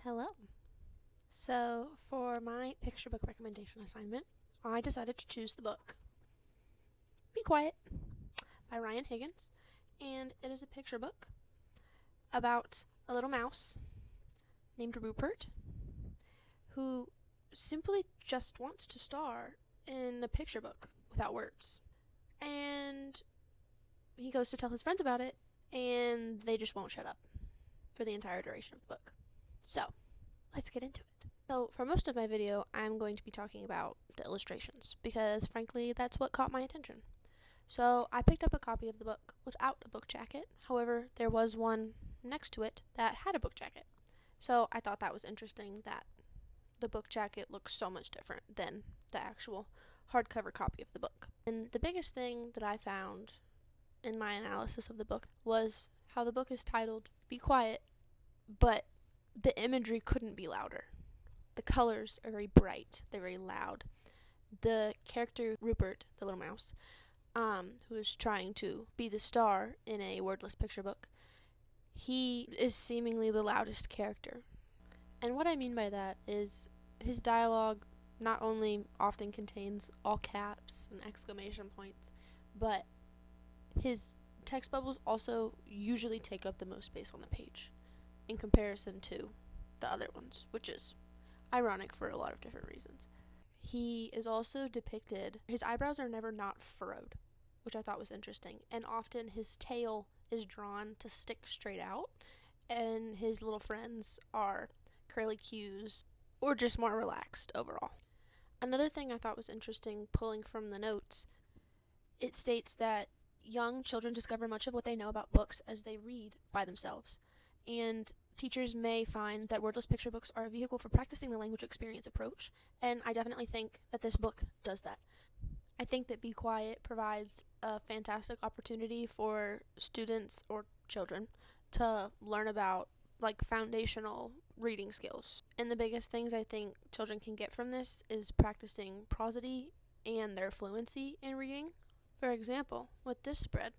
Hello. So, for my picture book recommendation assignment, I decided to choose the book Be Quiet by Ryan Higgins, and it is a picture book about a little mouse named Rupert who simply just wants to star in a picture book without words. And he goes to tell his friends about it, and they just won't shut up for the entire duration of the book. So, let's get into it. So, for most of my video, I'm going to be talking about the illustrations, because frankly, that's what caught my attention. So, I picked up a copy of the book without a book jacket. However, there was one next to it that had a book jacket. So, I thought that was interesting that the book jacket looks so much different than the actual hardcover copy of the book. And the biggest thing that I found in my analysis of the book was how the book is titled Be Quiet, but the imagery couldn't be louder. The colors are very bright, they're very loud. The character Rupert, the little mouse, who is trying to be the star in a wordless picture book, he is seemingly the loudest character. And what I mean by that is his dialogue not only often contains all caps and exclamation points, but his text bubbles also usually take up the most space on the page in comparison to the other ones, which is ironic for a lot of different reasons. He is also depicted, his eyebrows are never not furrowed, which I thought was interesting, and often his tail is drawn to stick straight out, and his little friends are curly cues or just more relaxed overall. Another thing I thought was interesting, pulling from the notes, it states that young children discover much of what they know about books as they read by themselves, and teachers may find that wordless picture books are a vehicle for practicing the language experience approach, and I definitely think that this book does that. I think that Be Quiet provides a fantastic opportunity for students or children to learn about foundational reading skills. And the biggest things I think children can get from this is practicing prosody and their fluency in reading. For example, with this spread,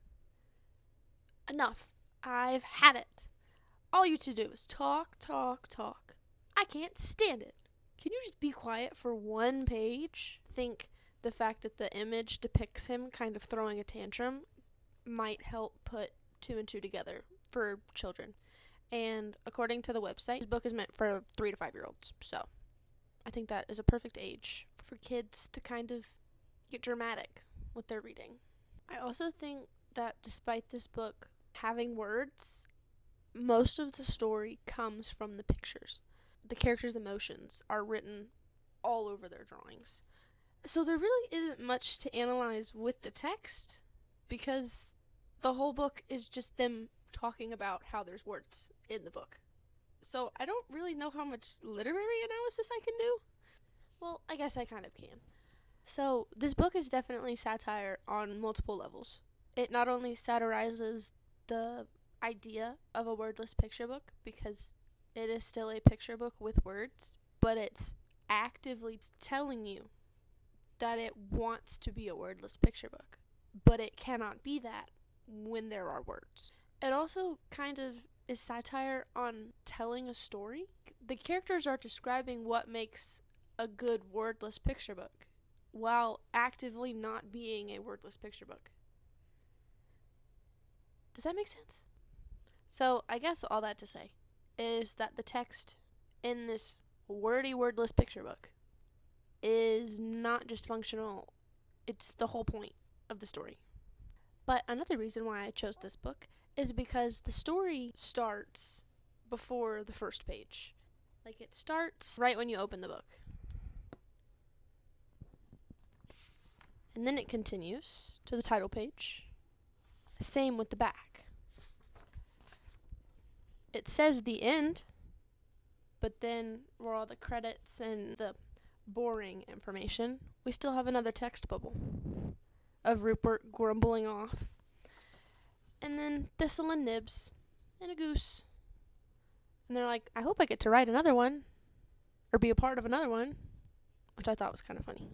enough. I've had it. All you to do is talk, talk, talk. I can't stand it. Can you just be quiet for one page? I think the fact that the image depicts him kind of throwing a tantrum might help put two and two together for children. And according to the website, this book is meant for 3 to 5 year olds. So I think that is a perfect age for kids to kind of get dramatic with their reading. I also think that despite this book having words, most of the story comes from the pictures. The characters' emotions are written all over their drawings. So there really isn't much to analyze with the text, because the whole book is just them talking about how there's words in the book. So I don't really know how much literary analysis I can do. Well, I guess I kind of can. So this book is definitely satire on multiple levels. It not only satirizes the idea of a wordless picture book, because it is still a picture book with words, but it's actively telling you that it wants to be a wordless picture book, but it cannot be that when there are words. It also kind of is satire on telling a story. The characters are describing what makes a good wordless picture book while actively not being a wordless picture book. Does that make sense? So I guess all that to say is that the text in this wordy, wordless picture book is not just functional, it's the whole point of the story. But another reason why I chose this book is because the story starts before the first page. It starts right when you open the book. And then it continues to the title page. Same with the back. It says the end, but then where all the credits and the boring information, we still have another text bubble of Rupert grumbling off. And then Thistle and Nibs and a goose. And they're like, I hope I get to write another one or be a part of another one, which I thought was kind of funny.